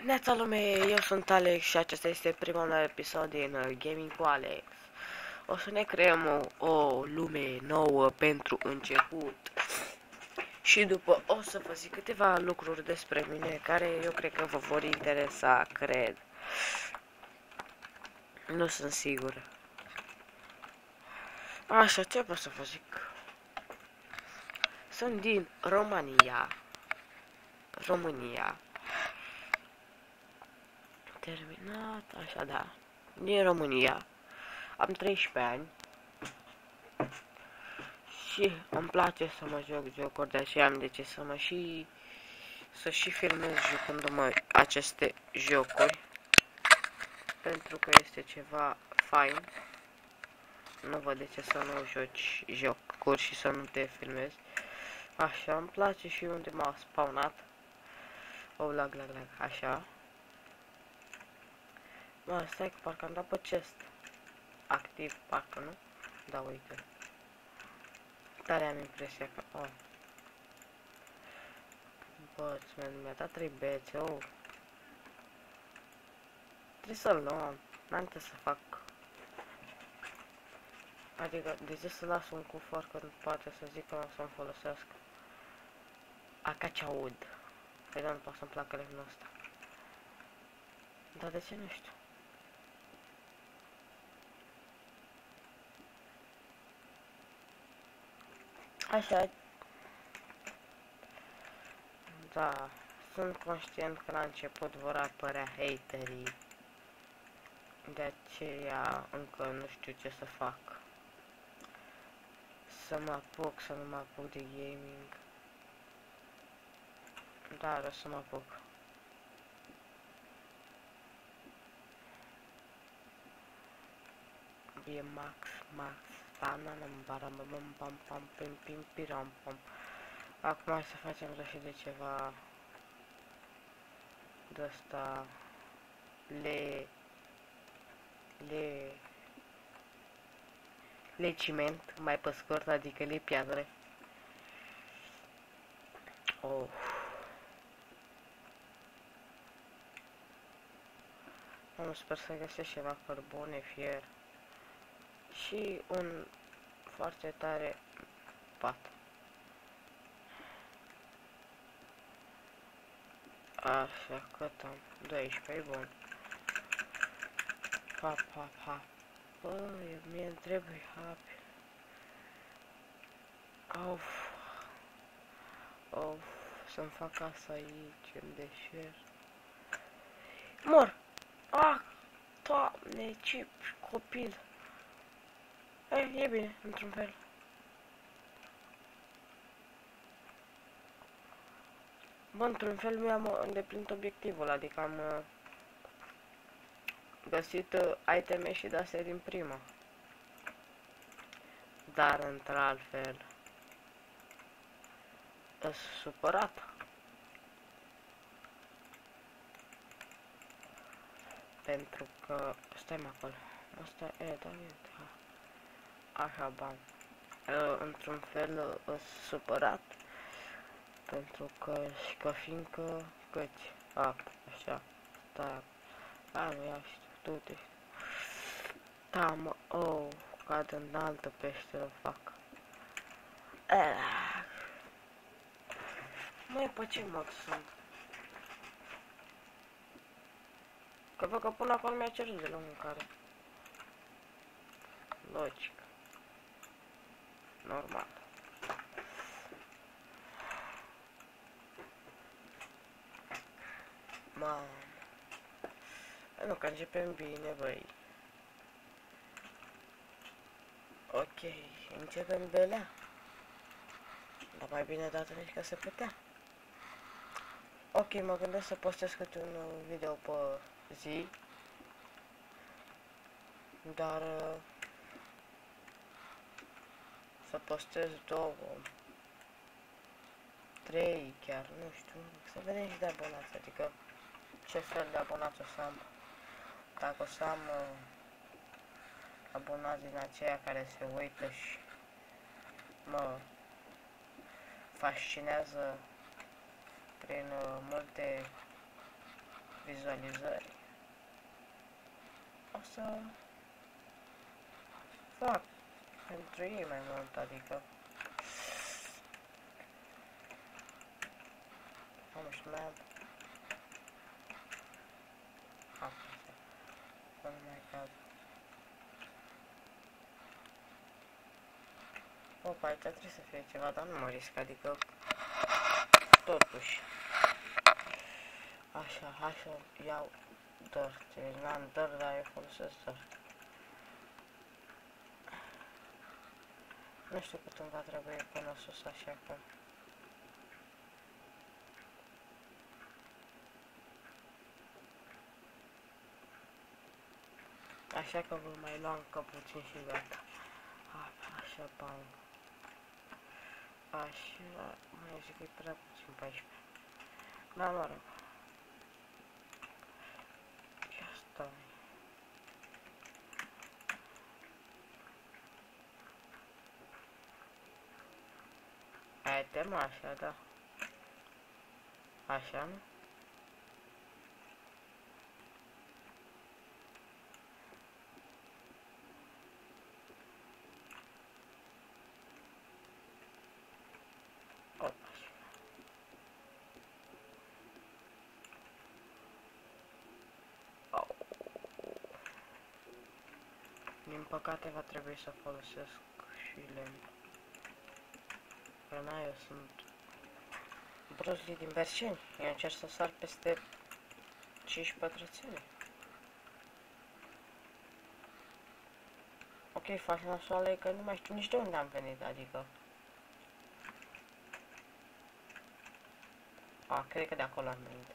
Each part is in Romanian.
Neața lume, eu sunt Alex și acesta este primul meu episod din Gaming cu Alex. O să ne creăm o lume nouă pentru început. Și după o să vă zic câteva lucruri despre mine care eu cred că vă vor interesa, cred. Nu sunt sigur. Așa, ce pot să vă zic? Sunt din România. Terminat, așa da. Din România. Am 13 ani. Și îmi place să mă joc jocuri, de aceea am decis să și filmez jucându-mă aceste jocuri. Pentru că este ceva fain. Nu văd de ce să nu joci jocuri și să nu te filmezi. Așa, îmi place și unde m-a spawnat. O, lag, așa. Mă, stai că parcă am dat pe chest. Activ, parcă nu? Da, uite. Tare am impresia că... Oh. Bă, mi-a dat 3 bețe, oh. Trebuie să-l luăm, n-am ce să fac. Adică, de ce să las un cufăr când poate să zic că nu o să-mi folosesc? Acacia wood. Păi da, nu poate să-mi placă lemnul ăsta. Dar de ce nu știu? Așa. Da, sunt conștient că la început vor apărea haterii. De aceea încă nu știu ce să fac. Să mă apuc, să nu mă apuc de gaming. Dar o să mă apuc. E max. Acum hai să facem și de ceva de asta le ciment, mai pe scurt, adică le piatră. Oh. Sper să găsesc ceva cărbune, fier și un foarte tare pat. Așa, cât am? 12, bun. Ha. Băi, mie îmi trebuie hapi. Of, să-mi fac casa aici, în deșert. Mor! Ah, Doamne, ce copil! E bine, într-un fel. Bă, într-un fel mi-am îndeplinit obiectivul, adică am găsit iteme și de-astea din prima. Dar, într-alt fel, îs supărat. Pentru că... Stai-mă acolo. Asta e, da, așa, bam. Într-un fel, îs supărat. Pentru că fiindcă căci. Așa. Stai. Nu ia știu, du-te. Da, mă, cad în altă peșteră, fac. Măi, pe ce mod sunt? Că văd că până acolo mi-a cerut de la mâncare. Logic. Normal. Mamă. Nu, că începem bine, băi. Ok, începem belea. Dar mai bine dată nici că se putea. Ok, mă gândesc să postez câte un video pe zi. Dar să postez 2, 3 chiar, nu știu. Să vedem și de abonați, adică ce fel de abonați o să am. Dacă o să am abonați din aceia care se uită și mă fascinează prin multe vizualizări. O să fac pentru ei mai mult, adică am snap. Oh my god. Opa, aici trebuie să fie ceva, dar nu mă risc, adică totuși. Așa, hai să iau dor, n-am dor, dar eu folosesc dor. Nu știu cât îmi va trebui până sus, așa că... Așa că vă mai luam încă puțin și gata. Așa, bam. Așa, mai zic că e prea puțin 14. Da, mă rog. Ia stai. Haide mă, așa, da. Așa, nu? Din păcate va trebui să folosesc și lemn. Că na, eu sunt Bruce Lee din versiuni. Eu încerc să sar peste 5 pătrățele. Ok, faci nasoale că nu mai știu nici de unde am venit, adică. A, cred că de acolo am venit.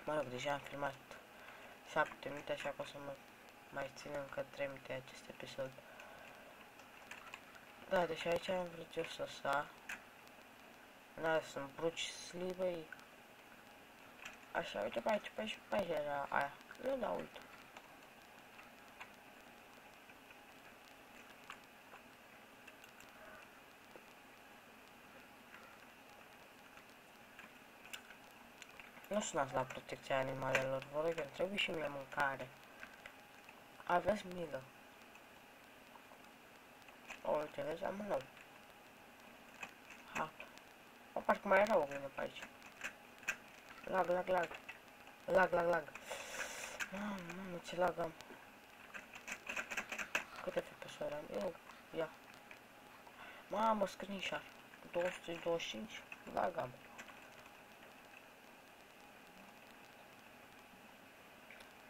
Mă rog, deja am filmat 7 minute, așa că o să mă mai țin încă 3 minute acest episod. Da, deci aici am vrut eu să sar. Da, sunt Bruce Lee, băi. Așa, uite pe aici, pe aici era aia. Nu, da, uite. Nu sunați la protecția animalelor, vă rog, îmi trebuie și mie mâncare. Aveți milă. O, uite, vezi, am un nou. Ha. O, parcă mai era o gână pe aici. Lag, lag, lag. Lag, lag, lag. Mamă, ce lag am. Câte FPS am? Eu, ia. Mamă, screenshot. 225, lag am.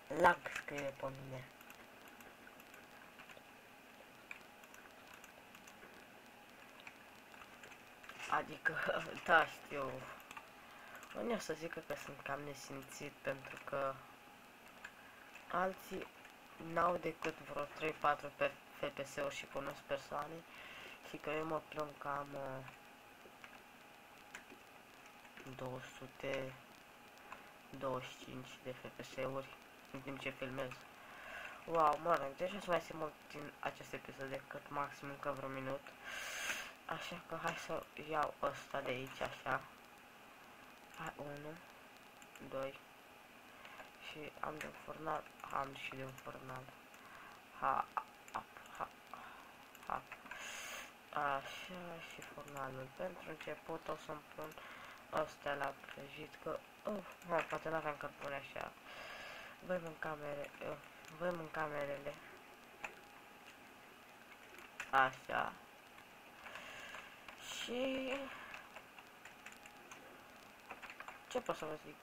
Lag scrie pe mine. Adică, da, știu. Unii o să zică că sunt cam nesimțit pentru că alții n-au decât vreo 3-4 FPS-uri și cunosc persoane și că eu mă plâng că am 225 de FPS-uri în timp ce filmez. Wow, mă rog, deci o să mai se mult din acest episod decât maxim încă vreo minut. Așa că hai să iau ăsta de aici, așa. Hai, 1, 2. Și am de furnal, am și de furnal. Ha. Așa, și furnalul. Pentru început o să-mi pun astea la prăjit, că poate n-aveam cărbune așa. Voi mânca merele. Așa. Și ce pot să vă zic?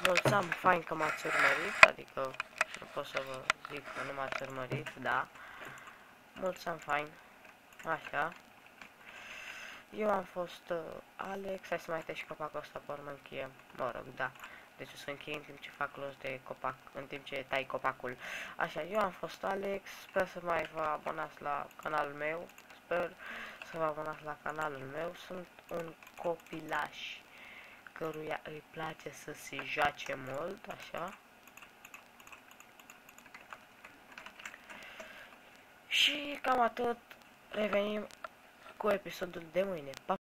Mulți am fain că m-ați urmărit, adică nu pot să vă zic că nu m-ați urmărit, da. Mulți am fain. Așa. Eu am fost Alex, hai să mai tăi și copacul ăsta pe urmă încheiem. Mă rog, da. Deci o să închei în timp ce fac close de copac, în timp ce tai copacul. Așa, eu am fost Alex, sper să mai vă abonați la canalul meu. Sper să vă abonați la canalul meu. Sunt un copilaș căruia îi place să se joace mult, așa. Și cam atât, revenim cu episodul de mâine. Pa!